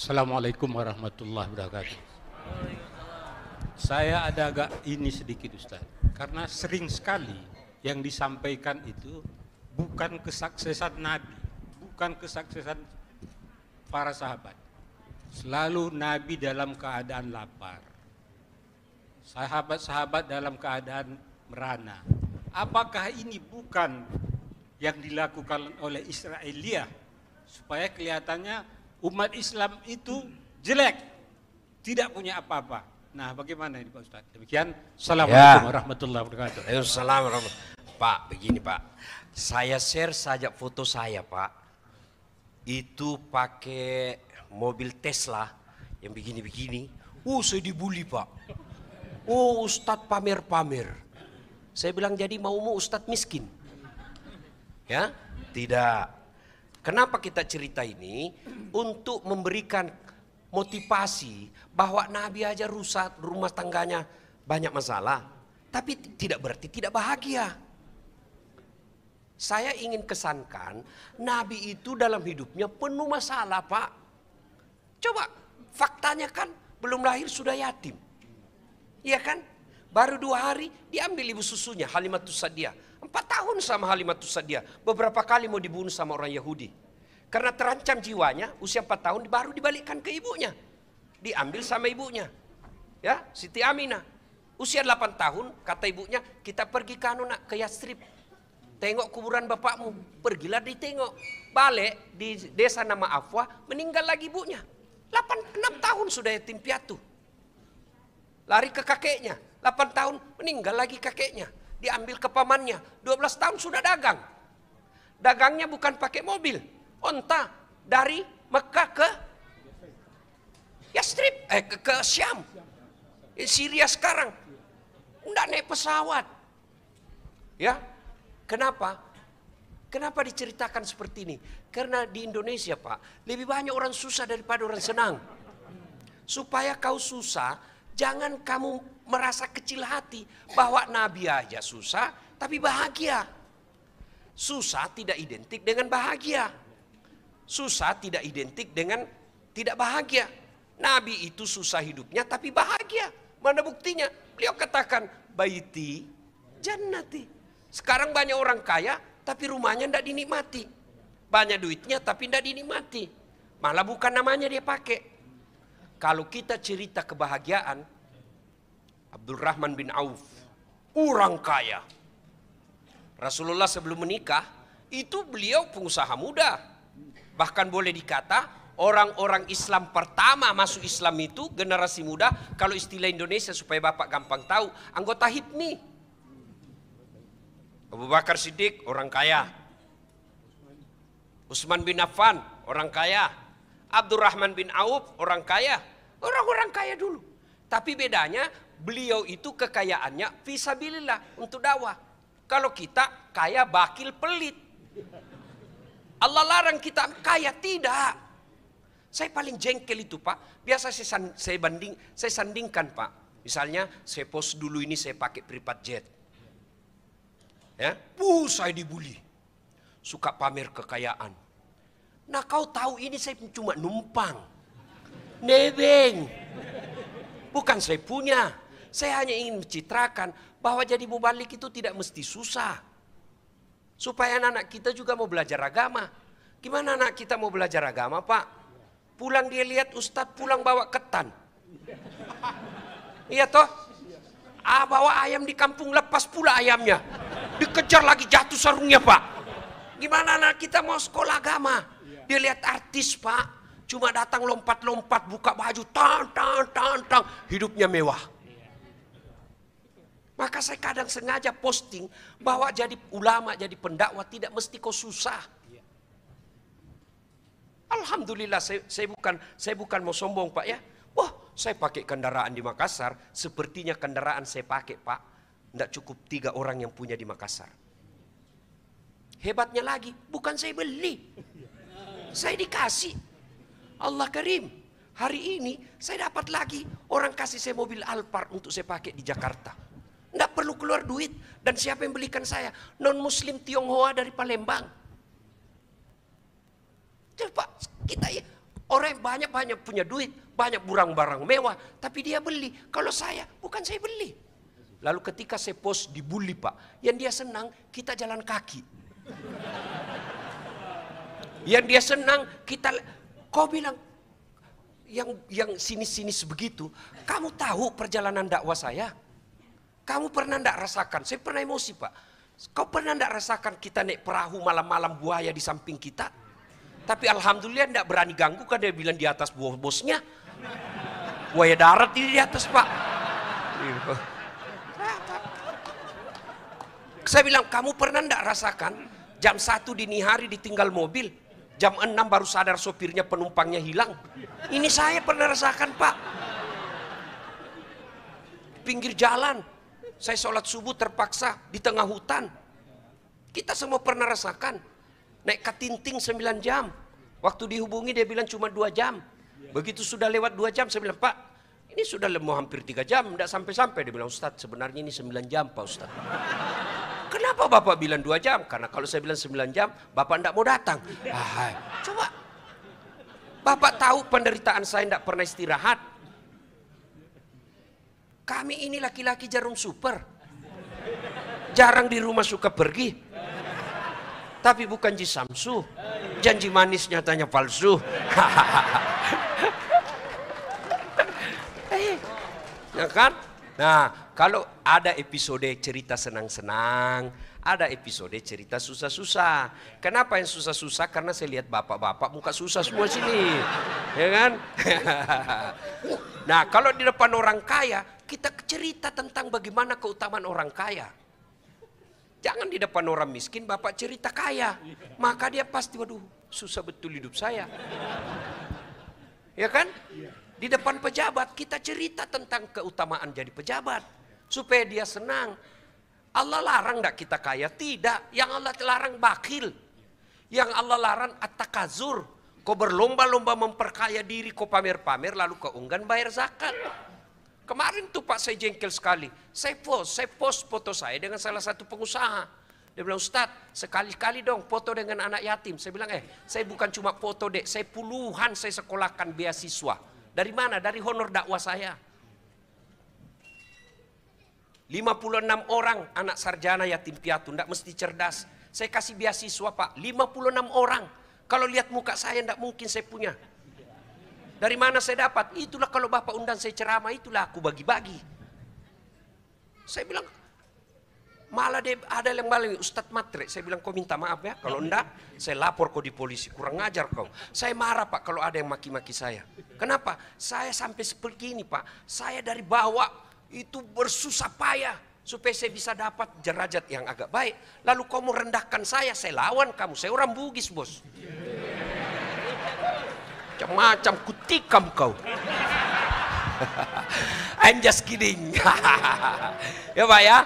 Assalamualaikum warahmatullahi wabarakatuh. Saya ada agak ini sedikit Ustaz, karena sering sekali yang disampaikan itu bukan kesuksesan Nabi, bukan kesuksesan para sahabat. Selalu Nabi dalam keadaan lapar, sahabat-sahabat dalam keadaan merana. Apakah ini bukan yang dilakukan oleh Israiliyah supaya kelihatannya umat Islam itu jelek, tidak punya apa-apa? Nah, bagaimana ini Pak Ustadz? Demikian. Assalamualaikum warahmatullahi wabarakatuh. Waalaikumsalam warahmatullahi. Pak, begini Pak, saya share saja foto saya Pak, itu pakai mobil Tesla yang begini-begini. Saya dibully Pak. Ustadz pamer-pamer. Saya bilang, jadi maumu Ustadz miskin? Ya, tidak. Kenapa kita cerita ini? Untuk memberikan motivasi bahwa Nabi aja rusak, rumah tangganya banyak masalah. Tapi tidak berarti tidak bahagia. Saya ingin kesankan, Nabi itu dalam hidupnya penuh masalah Pak. Coba, faktanya kan belum lahir sudah yatim. Iya kan? Baru 2 hari diambil ibu susunya, Halimatus Sa'diyah. 4 tahun sama Halimatus Sa'diyah. Beberapa kali mau dibunuh sama orang Yahudi. Karena terancam jiwanya, usia 4 tahun baru dibalikkan ke ibunya. Diambil sama ibunya. Ya, Siti Aminah. Usia 8 tahun, kata ibunya, kita pergi ke nak, ke Yastrib. Tengok kuburan bapakmu. Pergilah ditengok. Balik di desa nama Afwah, meninggal lagi ibunya. 6 tahun sudah yatim piatu. Lari ke kakeknya. 8 tahun meninggal lagi kakeknya. Diambil ke pamannya. 12 tahun sudah dagang. Dagangnya bukan pakai mobil. Onta dari Mekah ke Yastrib, ke Syam. Syria sekarang. Enggak naik pesawat. Ya. Kenapa? Kenapa diceritakan seperti ini? Karena di Indonesia Pak, lebih banyak orang susah daripada orang senang. Supaya kau susah, jangan kamu merasa kecil hati bahwa Nabi aja susah tapi bahagia. Susah tidak identik dengan bahagia. Susah tidak identik dengan tidak bahagia. Nabi itu susah hidupnya tapi bahagia. Mana buktinya? Beliau katakan, baiti jannati. Sekarang banyak orang kaya tapi rumahnya tidak dinikmati. Banyak duitnya tapi tidak dinikmati. Malah bukan namanya dia pakai. Kalau kita cerita kebahagiaan, Abdurrahman bin Auf, orang kaya. Rasulullah sebelum menikah, itu beliau pengusaha muda. Bahkan boleh dikata, orang-orang Islam pertama masuk Islam itu generasi muda. Kalau istilah Indonesia supaya Bapak gampang tahu, anggota HIPMI. Abu Bakar Siddiq, orang kaya. Utsman bin Affan, orang kaya. Abdurrahman bin Auf, orang kaya. Orang-orang kaya dulu. Tapi bedanya, beliau itu kekayaannya fisabilillah untuk dakwah. Kalau kita kaya bakil pelit. Allah larang kita kaya, tidak. Saya paling jengkel itu Pak. Biasa saya sandingkan Pak. Misalnya saya post dulu ini saya pakai private jet. Ya, saya dibully. Suka pamer kekayaan. Nah kau tahu ini saya cuma numpang. Nebeng. Bukan saya punya. Saya hanya ingin mencitrakan bahwa jadi mubalik itu tidak mesti susah. Supaya anak-anak kita juga mau belajar agama. Gimana anak kita mau belajar agama Pak? Pulang dia lihat Ustadz pulang bawa ketan. Iya toh? Bawa ayam di kampung lepas pula ayamnya. Dikejar lagi jatuh sarungnya Pak. Gimana anak kita mau sekolah agama? Dia lihat artis Pak. Cuma datang lompat-lompat buka baju. Tang. Hidupnya mewah. Maka saya kadang sengaja posting bahwa jadi ulama, jadi pendakwah tidak mesti kau susah. Alhamdulillah saya bukan mau sombong Pak ya. Wah saya pakai kendaraan di Makassar. Sepertinya kendaraan saya pakai Pak. Tidak cukup 3 orang yang punya di Makassar. Hebatnya lagi, bukan saya beli. Saya dikasih. Allah Karim. Hari ini saya dapat lagi orang kasih saya mobil Alphard untuk saya pakai di Jakarta. Tidak perlu keluar duit. Dan siapa yang belikan saya? Non muslim Tionghoa dari Palembang. Coba kita ya, Orang yang banyak-banyak punya duit, banyak barang-barang mewah, tapi dia beli. Kalau saya, bukan saya beli. Lalu ketika saya post dibully Pak, yang dia senang kita jalan kaki. Yang dia senang kita, kau bilang, yang sinis-sinis begitu, kamu tahu perjalanan dakwah saya? Kamu pernah enggak rasakan? Saya pernah emosi Pak. Kau pernah enggak rasakan kita naik perahu malam-malam buaya di samping kita? Tapi alhamdulillah enggak berani ganggu, kan dia bilang di atas bosnya. Buaya darat di atas Pak. Saya bilang, kamu pernah enggak rasakan jam 1 dini hari ditinggal mobil, jam 6 baru sadar sopirnya penumpangnya hilang. Ini saya pernah rasakan Pak. Pinggir jalan, saya sholat subuh terpaksa di tengah hutan. Kita semua pernah rasakan. Naik katinting 9 jam. Waktu dihubungi dia bilang cuma 2 jam. Begitu sudah lewat 2 jam, saya bilang, Pak, ini sudah mau hampir 3 jam, tidak sampai-sampai. Dia bilang, Ustadz, sebenarnya ini 9 jam Pak Ustadz. Kenapa Bapak bilang 2 jam? Karena kalau saya bilang 9 jam, Bapak tidak mau datang. Coba. Bapak tahu penderitaan saya tidak pernah istirahat. Kami ini laki-laki jarum super. Jarang di rumah suka pergi. Tapi bukan Ji Samsu. Janji manis nyatanya palsu. Ya kan? Nah, kalau ada episode cerita senang-senang, ada episode cerita susah-susah. Kenapa yang susah-susah? Karena saya lihat bapak-bapak muka susah semua sini. Ya kan? Nah, kalau di depan orang kaya, kita cerita tentang bagaimana keutamaan orang kaya. Jangan di depan orang miskin, bapak cerita kaya. Maka dia pasti, waduh, susah betul hidup saya. Ya kan? Di depan pejabat, kita cerita tentang keutamaan jadi pejabat. Supaya dia senang. Allah larang enggak kita kaya? Tidak. Yang Allah larang bakhil. Yang Allah larang at-takazur. Kau berlomba-lomba memperkaya diri, kau pamer-pamer, lalu kau enggan bayar zakat. Kemarin tuh Pak saya jengkel sekali. Saya post foto saya dengan salah satu pengusaha. Dia bilang, Ustadz, sekali-kali dong foto dengan anak yatim. Saya bilang, saya bukan cuma foto dek, saya puluhan saya sekolahkan beasiswa. Dari mana? Dari honor dakwah saya. 56 orang anak sarjana yatim piatu, enggak mesti cerdas. Saya kasih beasiswa Pak, 56 orang. Kalau lihat muka saya enggak mungkin saya punya. Dari mana saya dapat? Itulah kalau Bapak undang saya ceramah, itulah aku bagi-bagi. Saya bilang, malah ada yang balik, Ustadz Matre. Saya bilang, kau minta maaf ya, kalau enggak saya lapor kau di polisi, kurang ngajar kau. Saya marah Pak kalau ada yang maki-maki saya. Kenapa? Saya sampai seperti ini Pak, saya dari bawah itu bersusah payah supaya saya bisa dapat derajat yang agak baik. Lalu kau mau rendahkan saya lawan kamu, saya orang Bugis bos. Macam kutikam kau. I'm just kidding. Ya Pak ya.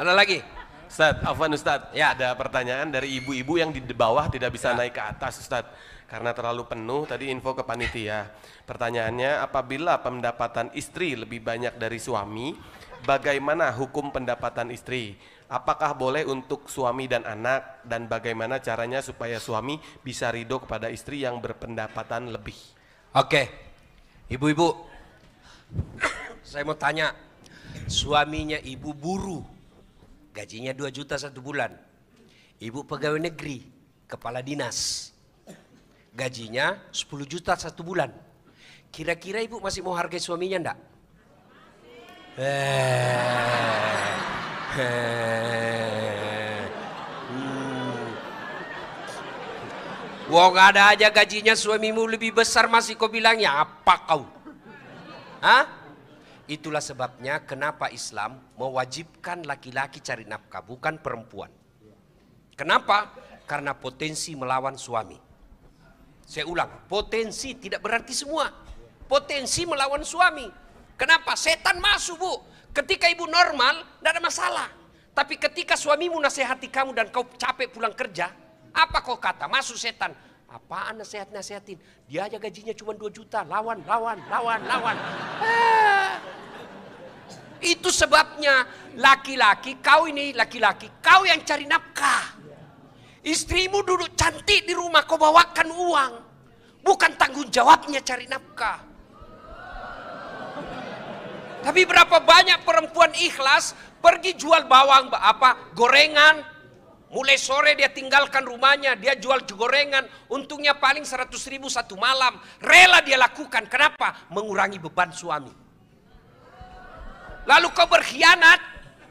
Ada lagi? Ustadz, Afwan Ustadz, ya. Ada pertanyaan dari ibu-ibu yang di bawah tidak bisa naik ke atas Ustadz. Karena terlalu penuh, tadi info ke panitia. Pertanyaannya, apabila pendapatan istri lebih banyak dari suami, bagaimana hukum pendapatan istri? Apakah boleh untuk suami dan anak, dan bagaimana caranya supaya suami bisa ridho kepada istri yang berpendapatan lebih? Oke, ibu-ibu, saya mau tanya, suaminya ibu buruh, gajinya 2 juta 1 bulan. Ibu pegawai negeri, kepala dinas, gajinya 10 juta 1 bulan. Kira-kira ibu masih mau hargai suaminya enggak? Wong ada aja gajinya suamimu lebih besar masih kau bilangnya apa kau? Hah? Itulah sebabnya kenapa Islam mewajibkan laki-laki cari nafkah, bukan perempuan. Kenapa? Karena potensi melawan suami. Saya ulang, potensi tidak berarti semua. Potensi melawan suami. Kenapa? Setan masuk bu. Ketika ibu normal, tidak ada masalah. Tapi ketika suamimu nasihati kamu dan kau capek pulang kerja, apa kau kata? Masuk setan. Apaan nasihatin? Dia aja gajinya cuma 2 juta. Lawan. Itu sebabnya laki-laki, kau ini laki-laki, kau yang cari nafkah. Istrimu duduk cantik di rumah, kau bawakan uang. Bukan tanggung jawabnya cari nafkah. Tapi berapa banyak perempuan ikhlas pergi jual bawang, gorengan. Mulai sore dia tinggalkan rumahnya, dia jual gorengan. Untungnya paling 100.000 satu malam. Rela dia lakukan. Kenapa? Mengurangi beban suami. Lalu kau berkhianat,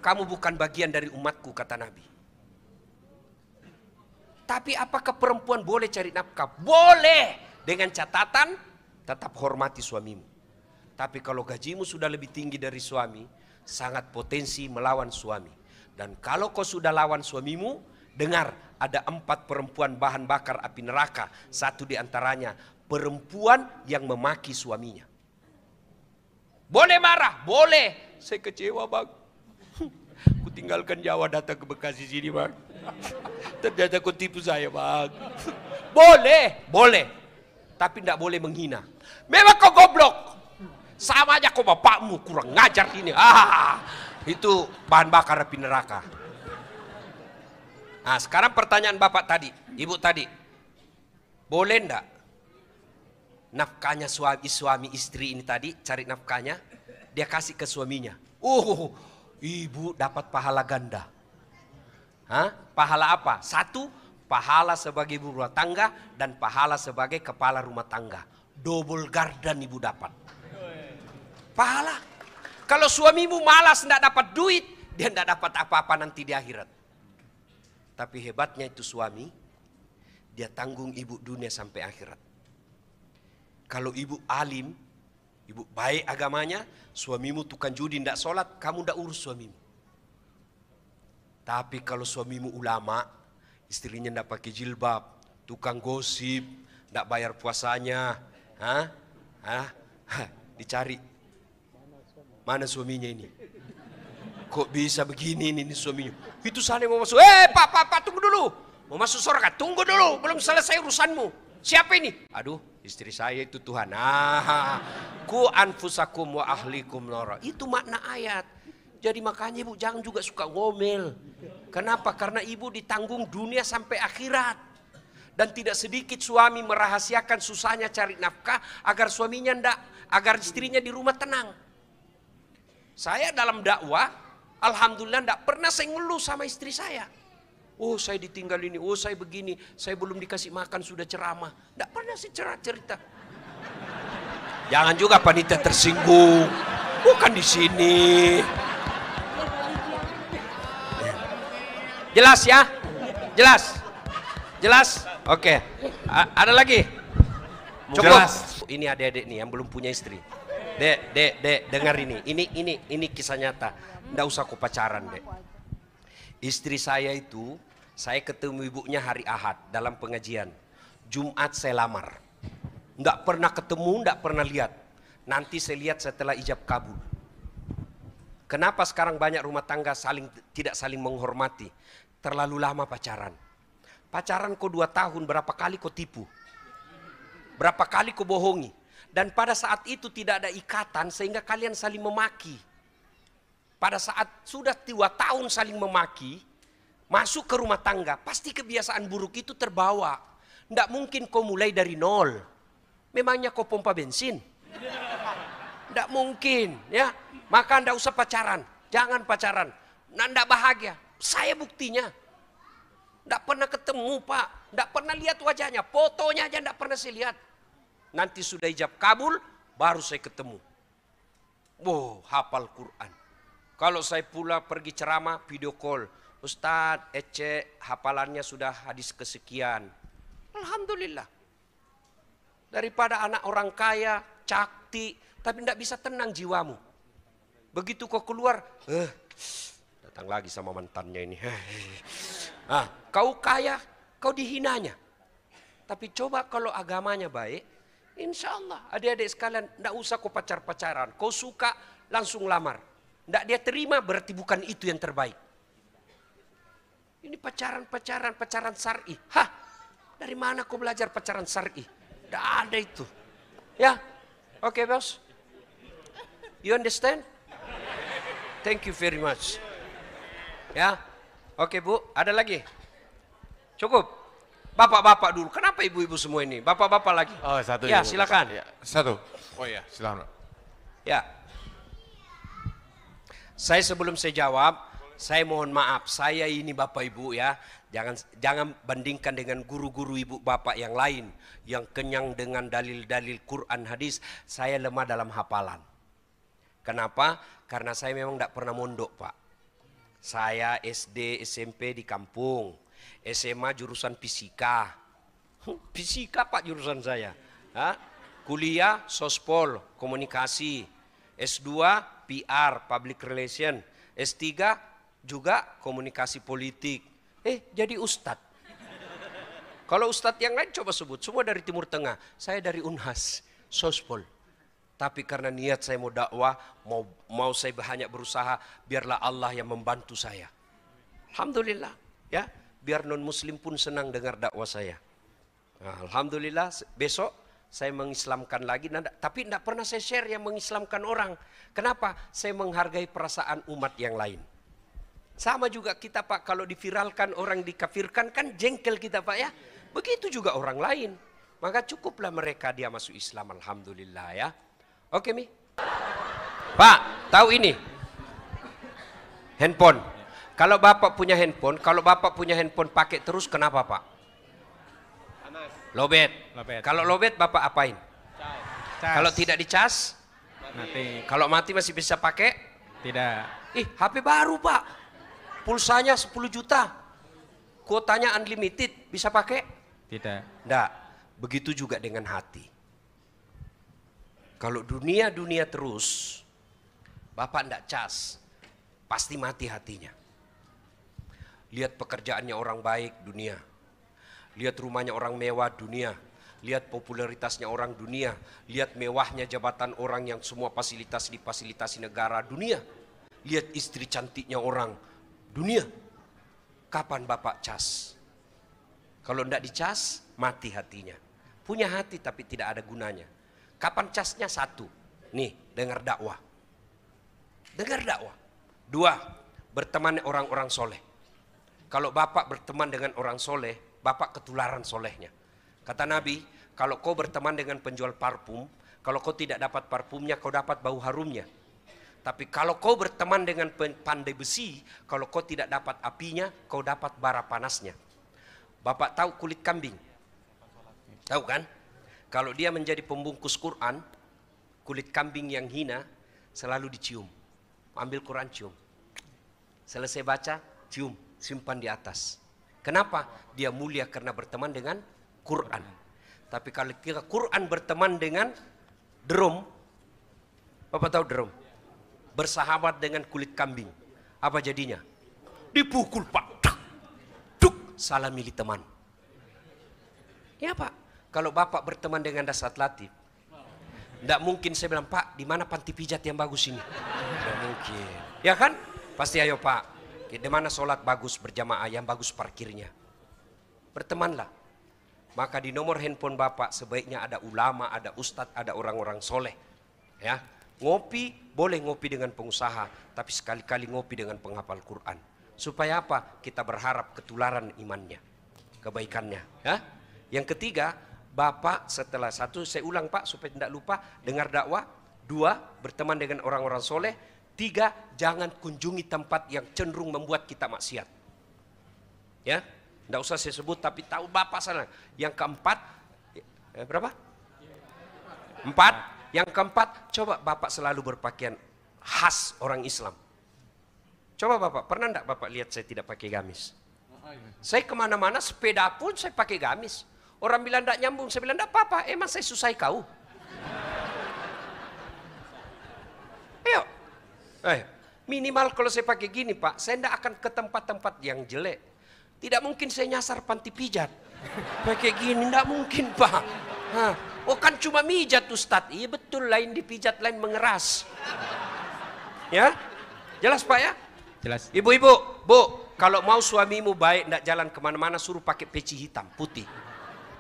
kamu bukan bagian dari umatku, kata Nabi. Tapi apakah perempuan boleh cari nafkah? Boleh. Dengan catatan, tetap hormati suamimu. Tapi kalau gajimu sudah lebih tinggi dari suami, sangat potensi melawan suami. Dan kalau kau sudah lawan suamimu, dengar, ada 4 perempuan bahan bakar api neraka. Satu di antaranya, perempuan yang memaki suaminya. Boleh marah? Boleh. Saya kecewa, Bang. Ku tinggalkan Jawa datang ke Bekasi sini, Bang. Ternyata kau tipu saya, Bang. Boleh, boleh. Tapi tidak boleh menghina. Memang kau goblok. Sama aja kau bapakmu, kurang ngajar ini. Itu bahan bakar api neraka. Nah, sekarang pertanyaan bapak tadi, ibu tadi. Boleh enggak nafkahnya suami istri ini tadi, cari nafkahnya, dia kasih ke suaminya. Ibu dapat pahala ganda. Pahala apa? 1, pahala sebagai ibu rumah tangga dan pahala sebagai kepala rumah tangga. Double gardan ibu dapat. Pahala. Kalau suamimu malas tidak dapat duit, dia tidak dapat apa-apa nanti di akhirat. Tapi hebatnya itu suami, dia tanggung ibu dunia sampai akhirat. Kalau ibu alim, ibu baik agamanya, suamimu tukang judi tidak sholat, kamu tidak urus suamimu. Tapi kalau suamimu ulama, istrinya tidak pakai jilbab, tukang gosip, tidak bayar puasanya, dicari. Mana suaminya ini? Kok bisa begini ini suaminya? Itu sana mau masuk. Pak, tunggu dulu. Mau masuk surga, tunggu dulu. Belum selesai urusanmu. Siapa ini? Aduh, istri saya itu Tuhan. Ku anfusakum wa ahlikum nara. Itu makna ayat. Jadi makanya ibu jangan juga suka ngomel. Kenapa? Karena ibu ditanggung dunia sampai akhirat. Dan tidak sedikit suami merahasiakan susahnya cari nafkah agar suaminya agar istrinya di rumah tenang. Saya dalam dakwah, alhamdulillah tidak pernah saya ngeluh sama istri saya. Oh saya ditinggal ini, oh saya begini, saya belum dikasih makan sudah ceramah. Tidak pernah saya cerita. Jangan juga panitia tersinggung, bukan di sini. Jelas ya? Jelas? Oke. Ada lagi? Cukup. Jelas. Ini adik-adik nih yang belum punya istri. Dek, dengar ini. Ini kisah nyata. Nggak usah kau pacaran, Dek. Istri saya itu, saya ketemu ibunya hari Ahad dalam pengajian. Jumat saya lamar. Nggak pernah ketemu, nggak pernah lihat. Nanti saya lihat setelah ijab kabul. Kenapa sekarang banyak rumah tangga tidak saling menghormati? Terlalu lama pacaran. Pacaran kau 2 tahun, berapa kali kau tipu? Berapa kali kau bohongi? Dan pada saat itu tidak ada ikatan sehingga kalian saling memaki. Pada saat sudah 2 tahun saling memaki, masuk ke rumah tangga, pasti kebiasaan buruk itu terbawa. Tidak mungkin kau mulai dari nol. Memangnya kau pompa bensin? Tidak mungkin, ya. Maka tidak usah pacaran. Jangan pacaran. Tidak bahagia. Saya buktinya. Tidak pernah ketemu, Pak. Tidak pernah lihat wajahnya. Fotonya aja tidak pernah saya lihat. Nanti sudah ijab kabul, baru saya ketemu. Hafal Quran. Kalau saya pula pergi ceramah, video call. Ustadz, Ece, hafalannya sudah hadis kesekian. Alhamdulillah. Daripada anak orang kaya, cakti, tapi tidak bisa tenang jiwamu. Begitu kau keluar, datang lagi sama mantannya ini. Kau kaya, kau dihinanya. Tapi coba kalau agamanya baik, insya Allah adik-adik sekalian tidak usah kau pacaran. Kau suka langsung lamar. Tidak dia terima berarti bukan itu yang terbaik. Ini pacaran syar'i. Dari mana kau belajar pacaran syar'i? Tidak ada itu. Ya, oke bos. You understand? Thank you very much. Ya, oke Bu, ada lagi? Cukup. Bapak-bapak dulu. Kenapa ibu-ibu semua ini? Bapak-bapak lagi. Oh, satu. Ya, Ibu. silakan. Ya. Satu. Oh iya, silakan. Ya. Saya sebelum saya jawab, saya mohon maaf. Saya ini Bapak Ibu ya. Jangan bandingkan dengan guru-guru ibu bapak yang lain yang kenyang dengan dalil-dalil Quran hadis. Saya lemah dalam hafalan. Kenapa? Karena saya memang tidak pernah mondok, Pak. Saya SD, SMP di kampung. SMA jurusan fisika. Fisika Pak jurusan saya. Kuliah sospol, komunikasi. S2 PR, public relation. S3 juga komunikasi politik. Jadi ustadz. Kalau ustadz yang lain coba sebut, semua dari Timur Tengah. Saya dari Unhas, sospol. Tapi karena niat saya mau dakwah, mau saya banyak berusaha, biarlah Allah yang membantu saya. Alhamdulillah, ya. Biar non muslim pun senang dengar dakwah saya. Nah, alhamdulillah, besok saya mengislamkan lagi, tapi tidak pernah saya share yang mengislamkan orang. Kenapa? Saya menghargai perasaan umat yang lain. Sama juga kita Pak, kalau diviralkan orang dikafirkan kan jengkel kita Pak ya. Begitu juga orang lain. Maka cukuplah mereka dia masuk Islam, alhamdulillah ya. Oke Mi. Pak, tahu ini? Handphone. Kalau Bapak punya handphone pakai terus kenapa Pak? Lobet. Kalau lobet Bapak apain? Kalau tidak dicas? Mati. Kalau mati masih bisa pakai? Tidak. HP baru Pak. Pulsanya 10 juta. Kuotanya unlimited, bisa pakai? Tidak. Enggak. Begitu juga dengan hati. Kalau dunia terus, Bapak enggak cas, pasti mati hatinya. Lihat pekerjaannya orang baik, dunia. Lihat rumahnya orang mewah, dunia. Lihat popularitasnya orang, dunia. Lihat mewahnya jabatan orang yang semua fasilitas difasilitasi negara, dunia. Lihat istri cantiknya orang, dunia. Kapan Bapak cas? Kalau tidak dicas, mati hatinya. Punya hati tapi tidak ada gunanya. Kapan casnya? Satu, nih dengar dakwah. Dengar dakwah. Dua, berteman orang-orang soleh. Kalau Bapak berteman dengan orang soleh, Bapak ketularan solehnya. Kata Nabi, kalau kau berteman dengan penjual parfum, kalau kau tidak dapat parfumnya, kau dapat bau harumnya. Tapi kalau kau berteman dengan pandai besi, kalau kau tidak dapat apinya, kau dapat bara panasnya. Bapak tahu kulit kambing? Tahu kan? Kalau dia menjadi pembungkus Quran, kulit kambing yang hina selalu dicium. Ambil Quran cium. Selesai baca, cium, simpan di atas. Kenapa? Dia mulia karena berteman dengan Quran. Tapi kalau kita Quran berteman dengan drum, Bapak tahu drum? Bersahabat dengan kulit kambing. Apa jadinya? Dipukul Pak. Duk, salah milih teman. Ya Pak. Kalau Bapak berteman dengan Dasat Latif, tidak mungkin saya bilang, Pak, di mana panti pijat yang bagus ini? Tidak mungkin. Ya kan? Pasti ayo Pak. Di mana sholat bagus berjamaah, yang bagus parkirnya. Bertemanlah. Maka di nomor handphone Bapak sebaiknya ada ulama, ada ustadz, ada orang-orang soleh. Ya, ngopi boleh ngopi dengan pengusaha, tapi sekali-kali ngopi dengan penghafal Quran. Supaya apa? Kita berharap ketularan imannya, kebaikannya. Ya. Yang ketiga, Bapak setelah satu, saya ulang Pak supaya tidak lupa, dengar dakwah. Dua, berteman dengan orang-orang soleh. Tiga, jangan kunjungi tempat yang cenderung membuat kita maksiat. Ya, tidak usah saya sebut tapi tahu Bapak sana. Yang keempat, berapa? 4. Yang keempat, coba Bapak selalu berpakaian khas orang Islam. Coba Bapak, pernah enggak Bapak lihat saya tidak pakai gamis? Saya kemana-mana sepeda pun saya pakai gamis. Orang bilang enggak nyambung, saya bilang enggak apa-apa, emang saya susah kau. Ayo, minimal kalau saya pakai gini Pak, saya enggak akan ke tempat-tempat yang jelek. Tidak mungkin saya nyasar panti pijat. Pakai gini enggak mungkin Pak. Oh kan cuma mijat Ustadz. Iya betul, lain dipijat, lain mengeras. Ya, jelas Pak ya? Jelas. Ibu-ibu, Bu, kalau mau suamimu baik, enggak jalan kemana-mana, suruh pakai peci hitam, putih.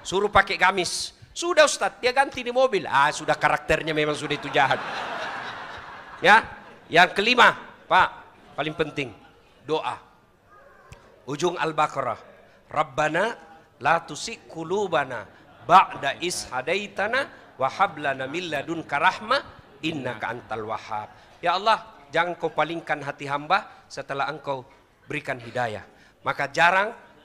Suruh pakai gamis. Sudah Ustadz, dia ganti di mobil. Sudah karakternya memang sudah itu jahat. Ya, yang kelima, Pak, paling penting, doa. Ujung Al-Baqarah. Rabbana la tusik qulubana ba'da is hadaitana wa hab lana min ladunka rahmah innaka antal wahhab. Ya Allah, jangan kau palingkan hati hamba setelah engkau berikan hidayah. Maka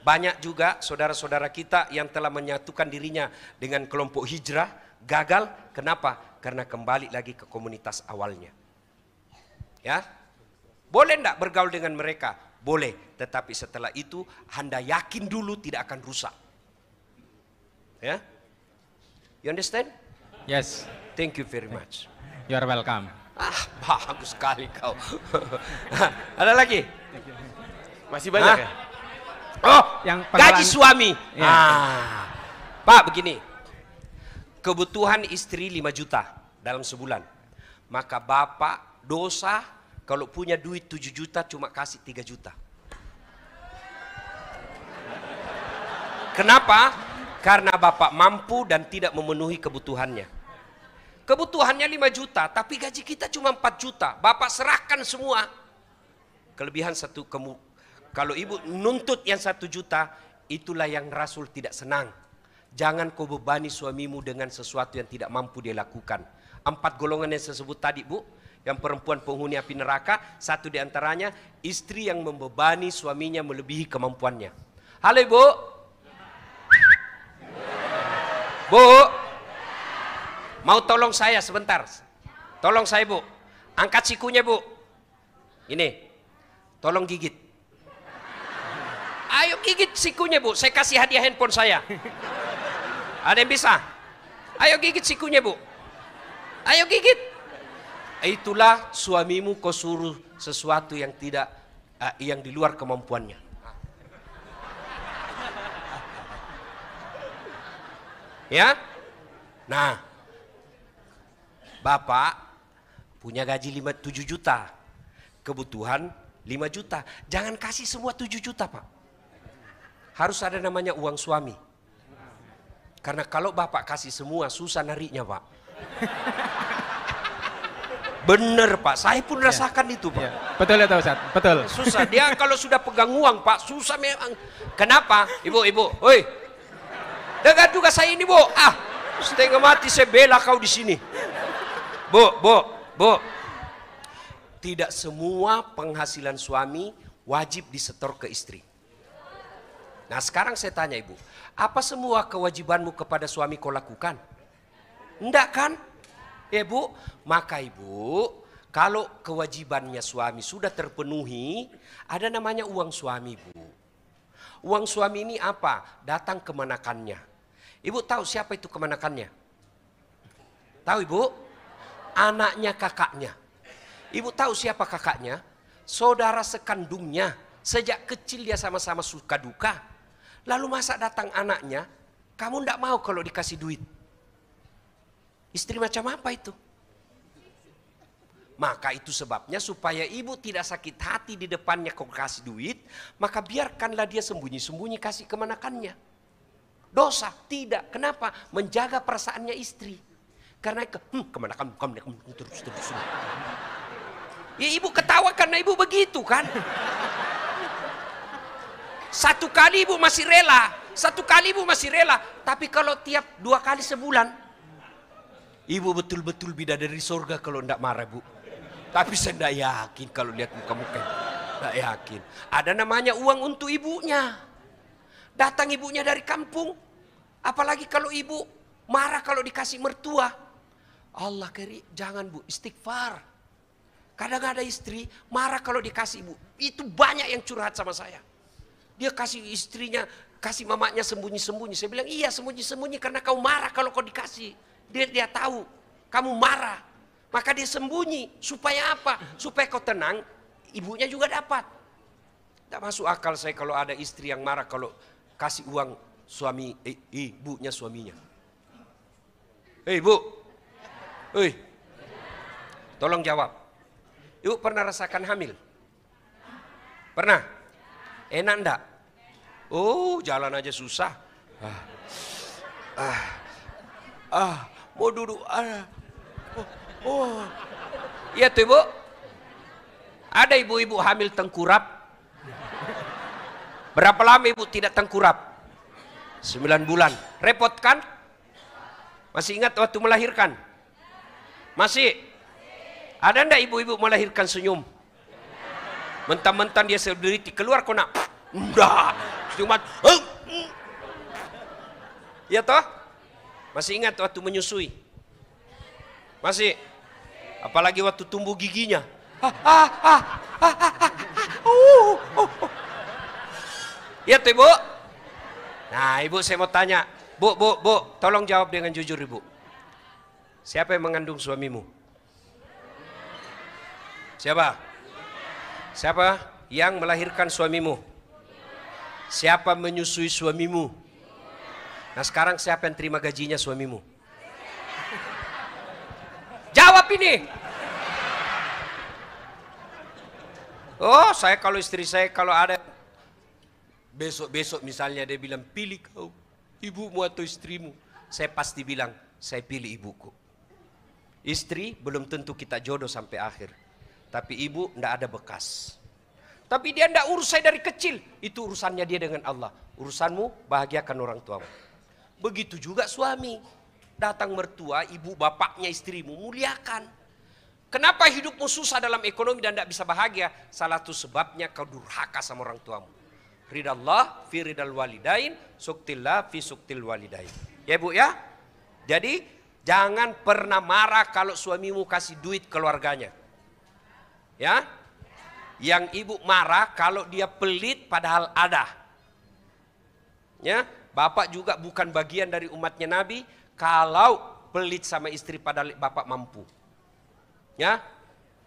banyak juga saudara-saudara kita yang telah menyatukan dirinya dengan kelompok hijrah, gagal. Kenapa? Karena kembali lagi ke komunitas awalnya. Ya, boleh enggak bergaul dengan mereka? Boleh, tetapi setelah itu Anda yakin dulu tidak akan rusak. Ya, you understand? Yes, Thank you very much. you are welcome. Bagus sekali kau. Ada lagi? Masih banyak ya? Oh, Yang gaji pengalaman- suami. Ya. Pak, begini. Kebutuhan istri 5 juta dalam sebulan. Maka bapak dosa kalau punya duit 7 juta cuma kasih 3 juta. Kenapa? Karena bapak mampu dan tidak memenuhi kebutuhannya. Kebutuhannya 5 juta, tapi gaji kita cuma 4 juta. Bapak serahkan semua. Kelebihan kalau ibu nuntut yang 1 juta, itulah yang Rasul tidak senang. Jangan kau bebani suamimu dengan sesuatu yang tidak mampu dia lakukan. 4 golongan yang saya sebut tadi, Bu. Yang perempuan penghuni api neraka, satu di antaranya istri yang membebani suaminya melebihi kemampuannya. Halo Ibu. Bu, mau tolong saya sebentar. Tolong saya Bu. Angkat sikunya Bu. Ini. Tolong gigit. Ayo gigit sikunya Bu. Saya kasih hadiah handphone saya. Ada yang bisa? Ayo gigit sikunya Bu. Ayo gigit. Itulah suamimu kau suruh sesuatu yang tidak yang di luar kemampuannya. Ya. Nah, bapak punya gaji 7 juta. Kebutuhan 5 juta. Jangan kasih semua 7 juta, Pak. Harus ada namanya uang suami. Karena kalau bapak kasih semua, susah nariknya, Pak. Bener, Pak. Saya pun rasakan itu, Pak. Ya. Betul itu Ustaz, betul. Susah. Dia kalau sudah pegang uang, Pak, susah memang. Kenapa? Ibu, oi. Dengar juga saya ini, Bu. Setengah mati saya bela kau di sini. Bu. Tidak semua penghasilan suami wajib disetor ke istri. Nah, sekarang saya tanya Ibu, apa semua kewajibanmu kepada suami kau lakukan? Enggak kan? Ya Bu, maka Ibu, kalau kewajibannya suami sudah terpenuhi, ada namanya uang suami, Bu. Uang suami ini apa? Datang kemanakannya. Ibu tahu siapa itu kemanakannya? Tahu Ibu? Anaknya kakaknya. Ibu tahu siapa kakaknya? Saudara sekandungnya. Sejak kecil dia sama-sama suka duka. Lalu masa datang anaknya, kamu tidak mau kalau dikasih duit. Istri macam apa itu? Maka itu sebabnya supaya ibu tidak sakit hati di depannya kau kasih duit, maka biarkanlah dia sembunyi-sembunyi kasih kemanakannya. Dosa? Tidak. Kenapa? Menjaga perasaannya istri. Karena kemanakan terus. Ya ibu ketawa karena ibu begitu kan. Satu kali ibu masih rela. Tapi kalau tiap 2 kali sebulan, ibu betul-betul bidadari surga kalau tidak marah Bu. Tapi saya tidak yakin kalau lihat muka-muka. Tidak yakin. Ada namanya uang untuk ibunya. Datang ibunya dari kampung. Apalagi kalau ibu marah kalau dikasih mertua. Allah keri, jangan Bu, istighfar. Kadang ada istri marah kalau dikasih ibu. Itu banyak yang curhat sama saya. Dia kasih istrinya, kasih mamanya sembunyi-sembunyi. Saya bilang, iya sembunyi-sembunyi karena kau marah kalau kau dikasih. Dia tahu kamu marah. Maka dia sembunyi. Supaya apa? Supaya kau tenang, ibunya juga dapat. Tidak masuk akal saya kalau ada istri yang marah kalau kasih uang suami, ibunya suaminya. Bu, tolong jawab. Ibu pernah rasakan hamil? Pernah? Enak enggak? Oh, jalan aja susah. Mau duduk. Iya tuh Ibu. Ada ibu-ibu hamil tengkurap. Berapa lama ibu tidak tengkurap? 9 bulan. Repot kan? Masih ingat waktu melahirkan? Masih? Ada ndak ibu-ibu melahirkan senyum? Mentang-mentang dia selebriti, keluar kok nak? Enggak. Cuma ya toh? Masih ingat waktu menyusui? Masih? Apalagi waktu tumbuh giginya. Ya tuh ibu. Nah ibu saya mau tanya. Bu, tolong jawab dengan jujur ibu. Siapa yang mengandung suamimu? Siapa? Siapa yang melahirkan suamimu? Siapa menyusui suamimu? Nah sekarang siapa yang terima gajinya suamimu? Jawab ini. Oh saya kalau istri saya kalau ada besok misalnya dia bilang pilih kau ibumu atau istrimu, saya pasti bilang saya pilih ibuku. Istri belum tentu kita jodoh sampai akhir, tapi ibu ndak ada bekas. Tapi dia ndak urus saya dari kecil, itu urusannya dia dengan Allah. Urusanmu bahagiakan orang tuamu. Begitu juga suami, datang mertua, ibu bapaknya istrimu muliakan. Kenapa hidupmu susah dalam ekonomi dan tidak bisa bahagia? Salah satu sebabnya kau durhaka sama orang tuamu. Ridallah fi ridal walidain, suktillah fi suktil walidain. Ya ibu ya. Jadi jangan pernah marah kalau suamimu kasih duit keluarganya. Ya. Yang ibu marah kalau dia pelit padahal ada. Ya. Bapak juga bukan bagian dari umatnya Nabi kalau pelit sama istri padahal bapak mampu. Ya,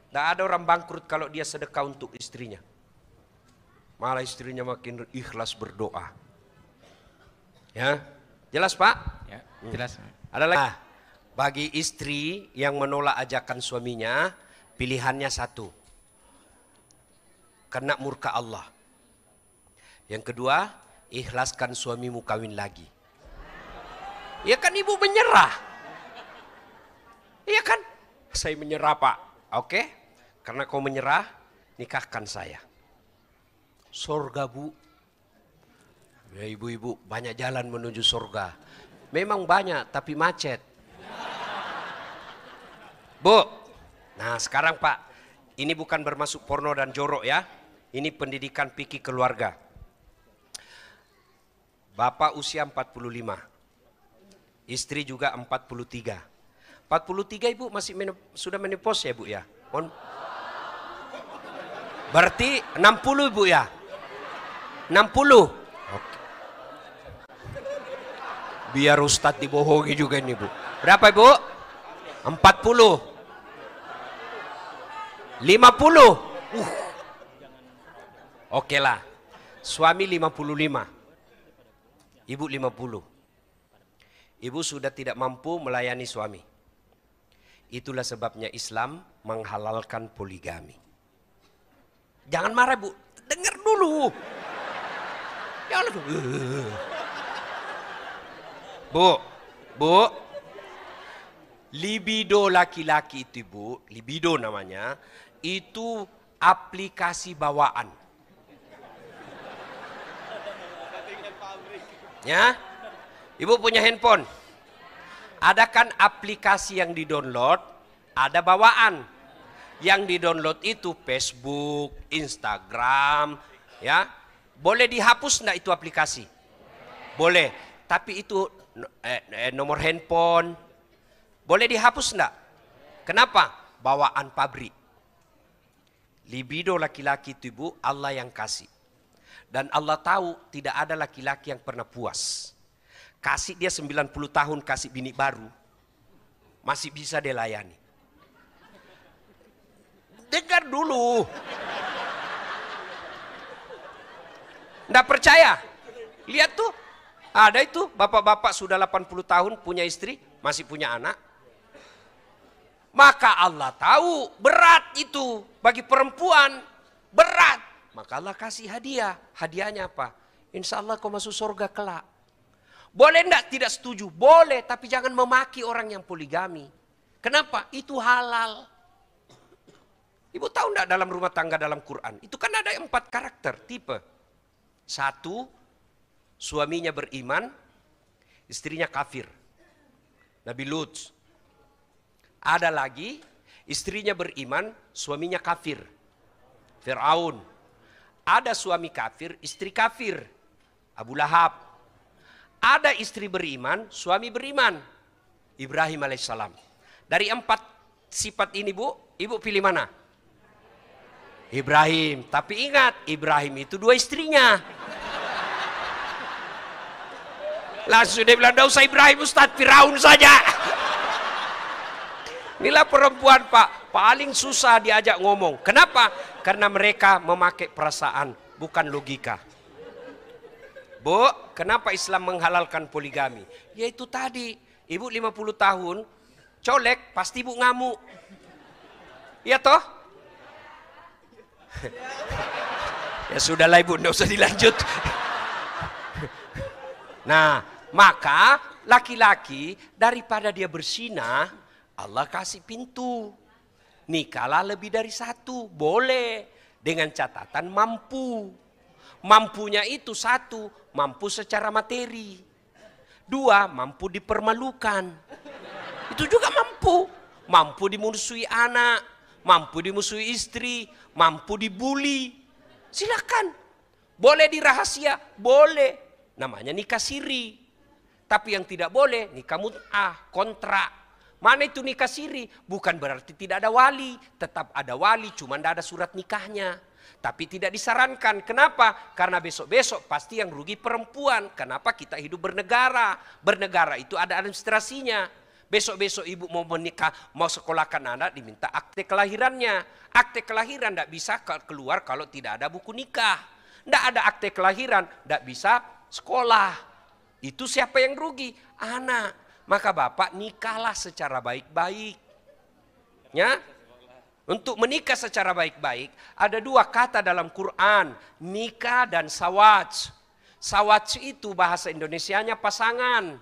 tidak ada orang bangkrut kalau dia sedekah untuk istrinya. Malah istrinya makin ikhlas berdoa. Ya, jelas Pak? Ya, jelas. Ada lagi. Nah, bagi istri yang menolak ajakan suaminya, pilihannya satu. Kena murka Allah. Yang kedua, ikhlaskan suamimu kawin lagi. Ya kan ibu menyerah. Iya kan? Saya menyerah Pak. Oke? Karena kau menyerah, nikahkan saya. Surga bu. Ya ibu-ibu, banyak jalan menuju surga. Memang banyak, tapi macet. Bu. Nah sekarang Pak, ini bukan bermasuk porno dan jorok ya. Ini pendidikan fikih keluarga. Bapak usia 45. Istri juga 43. 43 ibu masih sudah menopause ya bu ya? Berarti 60 ibu ya? 60. Oke. Biar Ustadz dibohongi juga ini bu. Berapa ibu? 40. 50. Oke lah. Suami 55. Ibu 50. Ibu sudah tidak mampu melayani suami. Itulah sebabnya Islam menghalalkan poligami. Jangan marah bu, dengar dulu. Jangan bu, libido laki-laki itu bu, libido namanya, itu aplikasi bawaan. Ya, ibu punya handphone. Ada kan aplikasi yang di-download, ada bawaan. Yang di-download itu Facebook, Instagram, ya. Boleh dihapus enggak itu aplikasi? Boleh. Tapi itu nomor handphone. Boleh dihapus enggak? Kenapa? Bawaan pabrik. Libido laki-laki itu ibu, Allah yang kasih. Dan Allah tahu tidak ada laki-laki yang pernah puas. Kasih dia 90 tahun kasih bini baru, masih bisa dia layani. Dengar dulu. Nggak percaya? Lihat tuh. Ada itu bapak-bapak sudah 80 tahun punya istri, masih punya anak. Maka Allah tahu berat itu bagi perempuan. Berat. Maka Allah kasih hadiah. Hadiahnya apa? Insya Allah kau masuk surga kelak. Boleh enggak tidak setuju? Boleh, tapi jangan memaki orang yang poligami. Kenapa? Itu halal. Ibu tahu enggak dalam rumah tangga dalam Quran? Itu kan ada 4 karakter, tipe. Satu, suaminya beriman, istrinya kafir. Nabi Lut. Ada lagi, istrinya beriman, suaminya kafir. Fir'aun. Ada suami kafir, istri kafir. Abu Lahab. Ada istri beriman, suami beriman. Ibrahim alaihissalam. Dari 4 sifat ini Bu, Ibu pilih mana? Ibrahim. Tapi ingat, Ibrahim itu 2 istrinya. Langsung dia bilang, "Tidak usah Ibrahim Ustaz, Firaun saja." Inilah perempuan Pak, paling susah diajak ngomong. Kenapa? Karena mereka memakai perasaan, bukan logika. Bu, kenapa Islam menghalalkan poligami? Yaitu tadi, Ibu 50 tahun, colek, pasti Ibu ngamuk. Iya toh? Ya sudahlah Ibu, tidak usah dilanjut. Nah, maka laki-laki daripada dia bersinah, Allah kasih pintu. Nikahlah lebih dari 1, boleh. Dengan catatan mampu. Mampunya itu 1, mampu secara materi. 2, mampu dipermalukan. Itu juga mampu. Mampu dimusuhi anak, mampu dimusuhi istri, mampu dibully. Silakan. Boleh dirahasia, boleh. Namanya nikah siri. Tapi yang tidak boleh nikah mut'ah, kontrak. Mana itu nikah siri? Bukan berarti tidak ada wali. Tetap ada wali, cuma tidak ada surat nikahnya. Tapi tidak disarankan. Kenapa? Karena besok-besok pasti yang rugi perempuan. Kenapa? Kita hidup bernegara. Bernegara itu ada administrasinya. Besok-besok ibu mau menikah, mau sekolahkan anak, diminta akte kelahirannya. Akte kelahiran tidak bisa keluar kalau tidak ada buku nikah. Tidak ada akte kelahiran, tidak bisa sekolah. Itu siapa yang rugi? Anak. Maka bapak nikahlah secara baik-baik. Ya? Untuk menikah secara baik-baik, ada 2 kata dalam Quran. Nikah dan sawaj. Sawaj itu bahasa Indonesianya pasangan.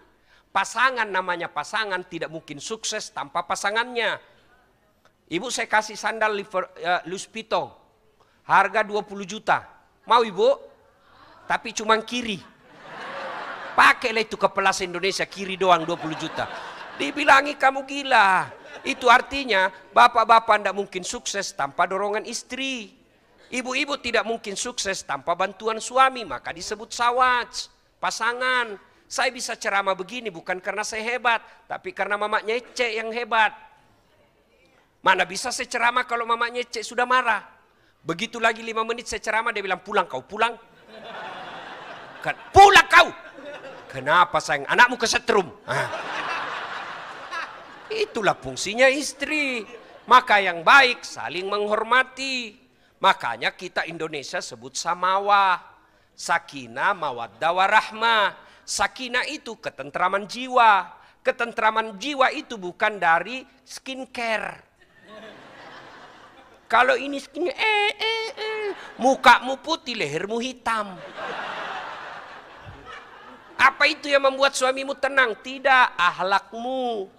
Pasangan namanya pasangan, tidak mungkin sukses tanpa pasangannya. Ibu saya kasih sandal Louis Vuitton. Harga 20 juta. Mau Ibu? Tapi cuma kiri. Pakailah itu ke Plaza Indonesia, kiri doang 20 juta. Dibilangi kamu gila. Itu artinya bapak-bapak tidak mungkin sukses tanpa dorongan istri. Ibu-ibu tidak mungkin sukses tanpa bantuan suami. Maka disebut sawaj, pasangan. Saya bisa ceramah begini bukan karena saya hebat. Tapi karena mamanya Ece yang hebat. Mana bisa saya ceramah kalau mamanya Ece sudah marah. Begitu lagi 5 menit saya ceramah, dia bilang, "Pulang kau, pulang." Pulang kau. Kenapa sayang? Anakmu kesetrum. Itulah fungsinya istri. Maka yang baik saling menghormati. Makanya kita Indonesia sebut samawa. Sakinah, mawaddah, warahmah. Sakinah itu ketentraman jiwa. Ketentraman jiwa itu bukan dari skincare. Kalau ini mukamu putih, lehermu hitam. Apa itu yang membuat suamimu tenang? Tidak, akhlakmu.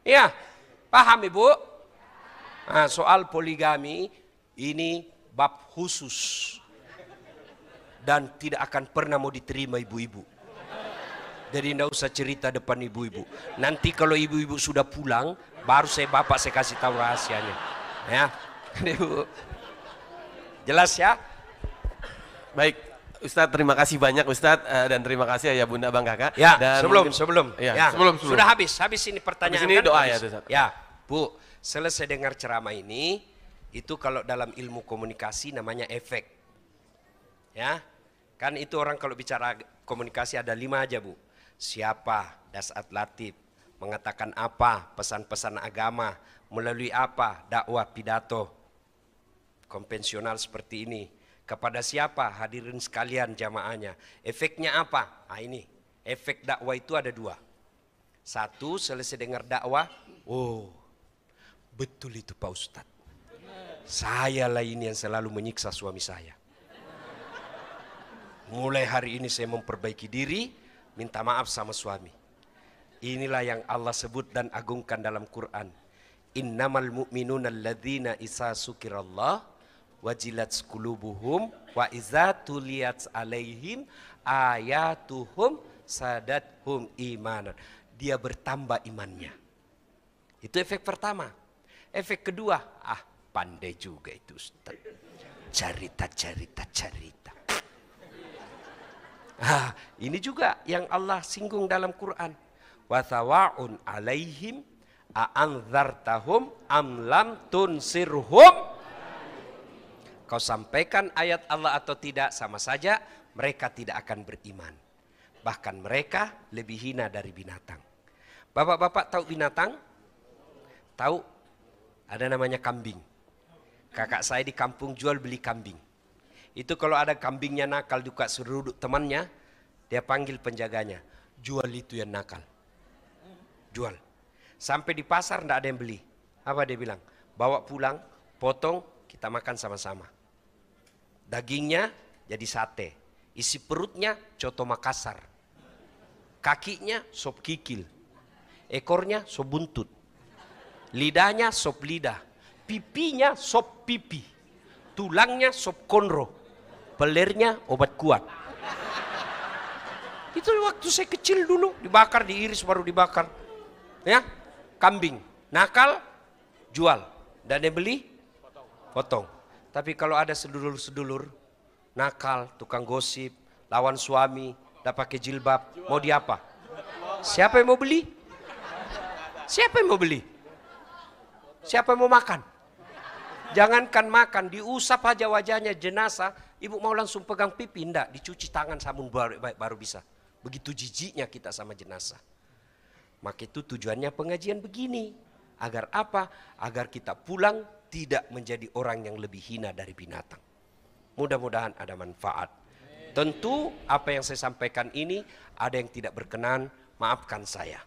Ya, paham Ibu? Nah, soal poligami ini bab khusus. Dan tidak akan pernah mau diterima ibu-ibu. Jadi tidak usah cerita depan ibu-ibu. Nanti kalau ibu-ibu sudah pulang, baru saya kasih tahu rahasianya. Ya, Ibu. Jelas ya? Baik. Ustadz, terima kasih banyak Ustadz, dan terima kasih Ayah Bunda Bang Kakak. Ya, dan sebelum. Ya, sebelum. Sudah habis ini pertanyaan. Habis ini kan? doa Habis. ya Ustadz. Ya, Bu, selesai dengar ceramah ini, itu kalau dalam ilmu komunikasi namanya efek. Ya, kan itu orang kalau bicara komunikasi ada 5 aja Bu. Siapa, dasat latif, mengatakan apa, pesan-pesan agama, melalui apa, dakwah, pidato, konvensional seperti ini. Kepada siapa? Hadirin sekalian jamaahnya. Efeknya apa? Nah ini, efek dakwah itu ada 2. 1, selesai dengar dakwah, oh betul itu Pak Ustadz. Sayalah ini yang selalu menyiksa suami saya. Mulai hari ini saya memperbaiki diri, minta maaf sama suami. Inilah yang Allah sebut dan agungkan dalam Quran. Innamal mu'minuna alladzina isa sukirallah wajilat qulubuhum wa iza tuliyat alaihim ayatuhum sadathum imanan. Dia bertambah imannya. Itu efek pertama. Efek kedua, pandai juga itu Ustaz. Cerita. Ini juga yang Allah singgung dalam Quran. Wa thawaun alaihim a'anzartahum am lam tunsirhum. Kau sampaikan ayat Allah atau tidak sama saja, mereka tidak akan beriman. Bahkan mereka lebih hina dari binatang. Bapak-bapak tahu binatang? Tahu? Ada namanya kambing. Kakak saya di kampung jual beli kambing. Itu kalau ada kambingnya nakal juga suruh temannya, dia panggil penjaganya. Jual itu yang nakal. Jual. Sampai di pasar tidak ada yang beli. Apa dia bilang? Bawa pulang, potong, kita makan sama-sama. Dagingnya jadi sate. Isi perutnya coto Makassar. Kakinya sop kikil. Ekornya sop buntut. Lidahnya sop lidah. Pipinya sop pipi. Tulangnya sop konro. Pelernya obat kuat. Itu waktu saya kecil dulu. Dibakar, diiris baru dibakar. Ya, kambing. Nakal, jual. Dan yang beli, potong. Tapi kalau ada sedulur-sedulur, nakal, tukang gosip, lawan suami, dah pakai jilbab, mau diapa? Siapa yang mau beli? Siapa yang mau beli? Siapa yang mau makan? Jangankan makan, diusap aja wajahnya jenazah, ibu mau langsung pegang pipi, enggak, dicuci tangan sabun baru bisa. Begitu jijiknya kita sama jenazah. Maka itu tujuannya pengajian begini. Agar apa? Agar kita pulang tidak menjadi orang yang lebih hina dari binatang. Mudah-mudahan ada manfaat. Tentu apa yang saya sampaikan ini ada yang tidak berkenan, maafkan saya.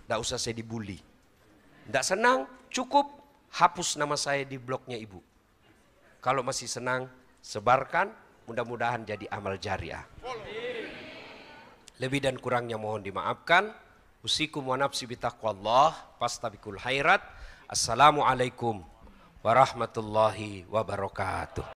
Tidak usah saya dibully. Tidak senang, cukup hapus nama saya di blognya ibu. Kalau masih senang, sebarkan, mudah-mudahan jadi amal jariah. Lebih dan kurangnya mohon dimaafkan. Usikum wa nafsi bitaqwallah, fastabiqul khairat. Assalamualaikum warahmatullahi wabarakatuh.